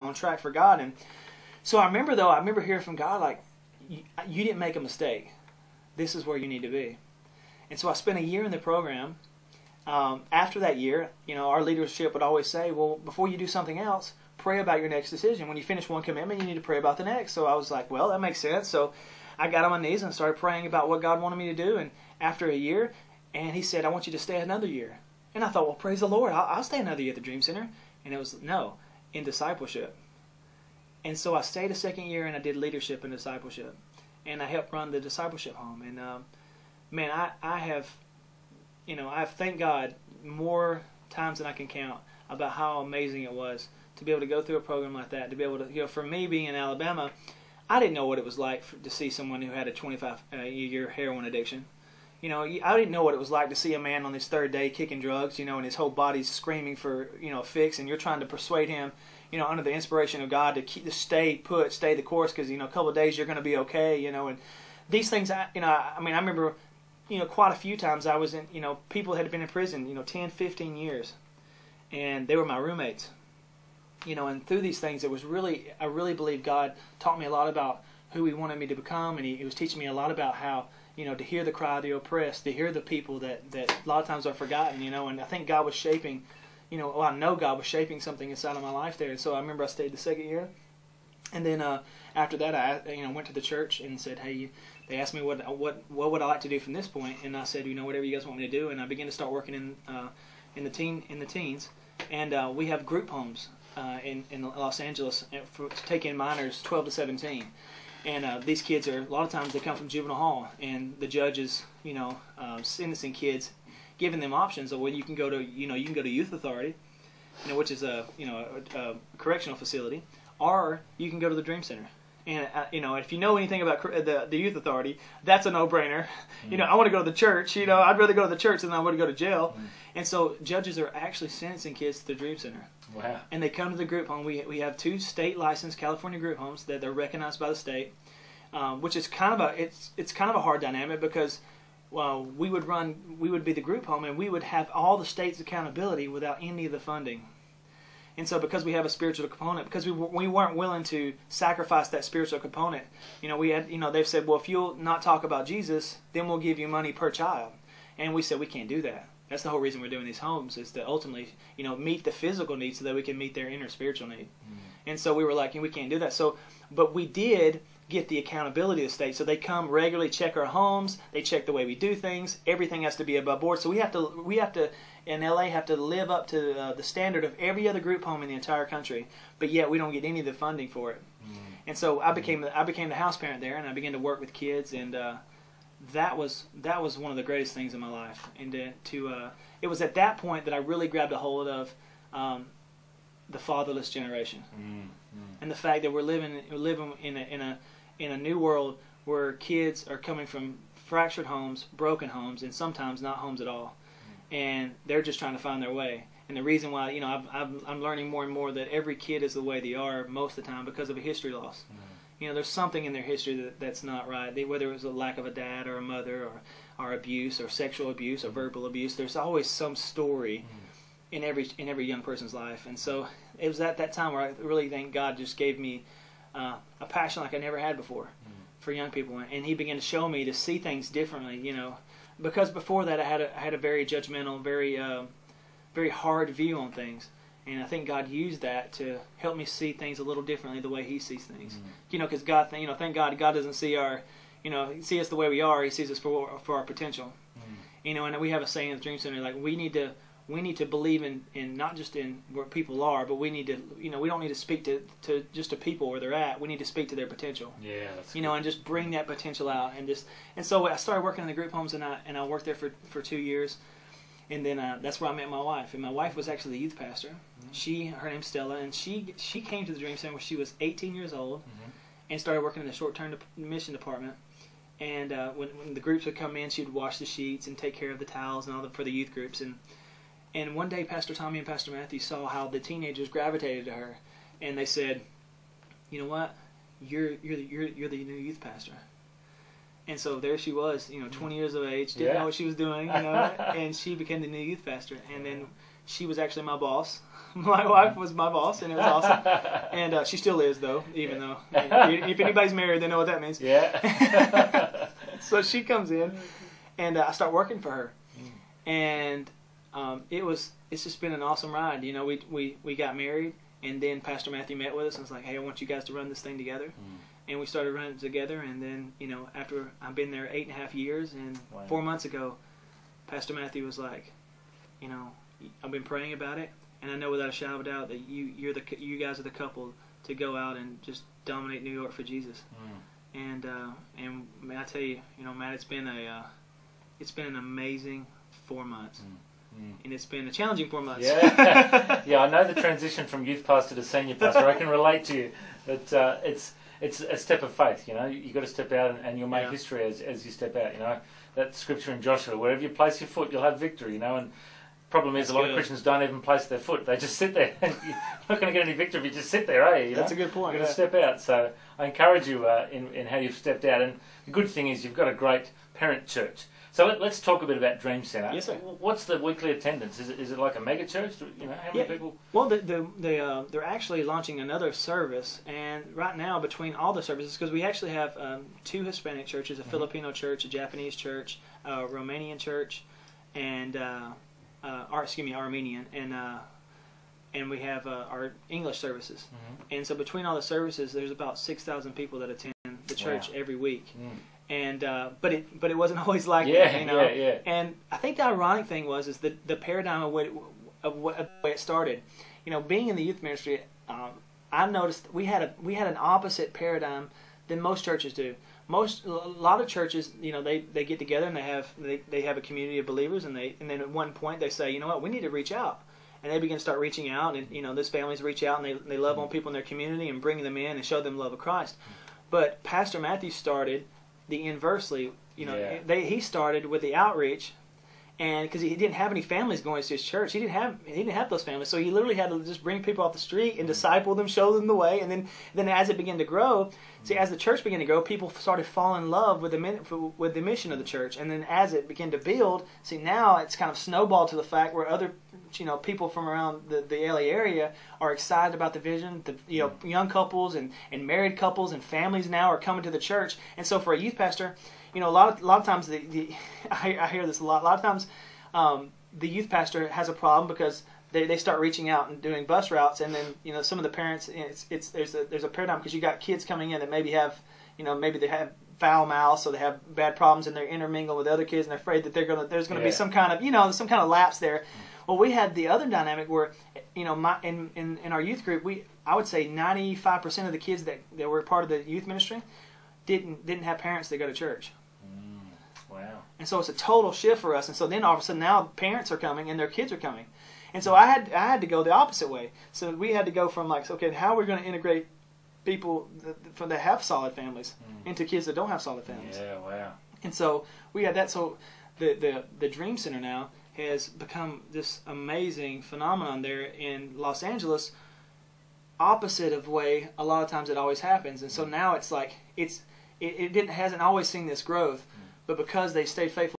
on track for God. And so I remember hearing from God, like, you didn't make a mistake. This is where you need to be. And so I spent a year in the program. After that year, our leadership would always say, well, before you do something else, pray about your next decision. When you finish one commitment, you need to pray about the next. So I was like, well, that makes sense. So I got on my knees and started praying about what God wanted me to do. And after a year, and he said, I want you to stay another year. And I thought, well, praise the Lord, I'll stay another year at the Dream Center. And it was, no, in discipleship. And so I stayed a second year, and I did leadership and discipleship. And I helped run the discipleship home. And, man, I have thanked God more times than I can count about how amazing it was to be able to go through a program like that, to be able to, for me being in Alabama, I didn't know what it was like to see someone who had a 25-year heroin addiction. I didn't know what it was like to see a man on his third day kicking drugs, and his whole body's screaming for, a fix, and you're trying to persuade him, under the inspiration of God to stay the course, because, a couple of days you're going to be okay, and these things, I remember, quite a few times I was in, people had been in prison, 10, 15 years, and they were my roommates. And through these things, I really believe God taught me a lot about who He wanted me to become, and He was teaching me a lot about how, to hear the cry of the oppressed, to hear the people that a lot of times are forgotten, and I think God was shaping, I know God was shaping something inside of my life there. And so I remember I stayed the second year, and then after that I went to the church and said, hey, they asked me what would I like to do from this point, and I said, whatever you guys want me to do, and I began to start working in the teens, and we have group homes in Los Angeles to take in minors 12 to 17. And these kids a lot of times they come from juvenile hall, and the judges, sentencing kids, giving them options of whether you can go to, you can go to youth authority, which is a correctional facility, or you can go to the Dream Center. And if you know anything about the youth authority, that's a no-brainer. I want to go to the church. I'd rather go to the church than I would go to jail. And so judges are actually sentencing kids to the Dream Center. Wow. And they come to the group home. We have 2 state-licensed California group homes that they're recognized by the state, which is kind of a hard dynamic, because we would be the group home, and we would have all the state's accountability without any of the funding. And so because we have a spiritual component, because we weren't willing to sacrifice that spiritual component, we had, they've said, well, if you'll not talk about Jesus, then we'll give you money per child. And we said, we can't do that. That's the whole reason we're doing these homes, is to ultimately, meet the physical needs so that we can meet their inner spiritual need. And so we were like, we can't do that. So, but we did get the accountability of the state. So they come regularly, check our homes, they check the way we do things. Everything has to be above board. So we have to in LA have to live up to the standard of every other group home in the entire country, but yet we don't get any of the funding for it. And so I became the house parent there, and I began to work with kids, and that was one of the greatest things in my life. And it was at that point that I really grabbed a hold of the fatherless generation, and the fact that we're living in a new world where kids are coming from fractured homes, broken homes, and sometimes not homes at all, and they're just trying to find their way. And the reason why, I'm learning more and more that every kid is the way they are most of the time because of a history loss. There's something in their history that's not right. Whether it was a lack of a dad or a mother, or abuse, or sexual abuse, or verbal abuse, there's always some story in every young person's life. And so it was at that time where I really think God just gave me a passion like I never had before for young people, and He began to show me to see things differently. Because before that I had a very judgmental, very hard view on things, and I think God used that to help me see things a little differently, the way He sees things. Because God, thank God, God doesn't see He sees us the way we are. He sees us for our potential. And we have a saying at the Dream Center, like we need to believe in not just in where people are, but we need to, we don't need to speak to just to people where they're at. We need to speak to their potential. Yeah, that's good. And just bring that potential out, and so I started working in the group homes, and I worked there for 2 years, and then that's where I met my wife. And my wife was actually the youth pastor. Her name's Stella, and she came to the Dream Center when she was 18 years old, and started working in the short-term mission department. And when the groups would come in, she would wash the sheets and take care of the towels and all for the youth groups. And one day, Pastor Tommy and Pastor Matthew saw how the teenagers gravitated to her, and they said, "You know what? You're the new youth pastor." And so there she was, 20 years of age, didn't know what she was doing, and she became the new youth pastor. And then she was actually my boss. My wife was my boss, and it was awesome. And she still is, though, even though if anybody's married, they know what that means. Yeah. So she comes in, and I start working for her, and it's just been an awesome ride. You know, we got married, and then Pastor Matthew met with us and was like, "Hey, I want you guys to run this thing together." And we started running it together, and then, you know, after I've been there 8.5 years, and 4 months ago, Pastor Matthew was like, you know, I've been praying about it, and I know without a shadow of a doubt that you guys are the couple to go out and just dominate New York for Jesus. And I tell you, you know, Matt, it's been an amazing 4 months. And it's been a challenging 4 months. Yeah, yeah. I know the transition from youth pastor to senior pastor. I can relate to you, but it's a step of faith. You know, you got to step out and you'll make history as you step out. You know, that scripture in Joshua: wherever you place your foot, you'll have victory. You know, and problem is a lot of Christians don't even place their foot; they just sit there. You're not going to get any victory if you just sit there, are you? That's a good point. You've got to step out. So I encourage you in how you've stepped out. And the good thing is you've got a great parent church. So let's talk a bit about Dream Centre. Yes, sir. What's the weekly attendance? Is it like a mega church? You know, how many people? Well, they're actually launching another service, and right now between all the services, because we actually have 2 Hispanic churches, a Filipino church, a Japanese church, a Romanian church, and Armenian, and we have our English services. And so between all the services, there's about 6,000 people that attend the church every week. And but it wasn't always like that, you know. And I think the ironic thing was the paradigm of the way it started. You know, being in the youth ministry, I noticed we had an opposite paradigm than most churches do. A lot of churches, you know, they get together and they have a community of believers, and then at one point they say, you know what, we need to reach out. And they begin to start reaching out, and, you know, those families reach out and they love on people in their community and bring them in and show them the love of Christ. But Pastor Matthew started the inversely, you know, he started with the outreach, and because he didn't have any families going to his church, he didn't have those families, so he literally had to just bring people off the street and disciple them, show them the way, and then as it began to grow, as the church began to grow, people started falling in love with the mission of the church, and then as it began to build, now it's kind of snowballed to the fact where other, you know, people from around the LA area are excited about the vision. You know, young couples and married couples and families now are coming to the church. And so for a youth pastor, you know, a lot of times I hear this a lot. A lot of times the youth pastor has a problem because they start reaching out and doing bus routes, and then, you know, some of the parents, there's a paradigm because you got kids coming in that maybe have, you know, maybe they have foul mouth, so they have bad problems, and they're intermingled with other kids, and they're afraid that there's going to be some kind of, you know, some kind of lapse there. Well, we had the other dynamic where, you know, in our youth group, I would say 95% of the kids that were part of the youth ministry didn't have parents that go to church. Wow. And so it's a total shift for us. And so then all of a sudden now parents are coming and their kids are coming. And so I had to go the opposite way. So we had to go from like, okay, how are we going to integrate people that have solid families into kids that don't have solid families? Yeah, wow. And so we had that. So the Dream Center now has become this amazing phenomenon there in Los Angeles, opposite of way a lot of times it always happens. And so now it's like it hasn't always seen this growth, but because they stayed faithful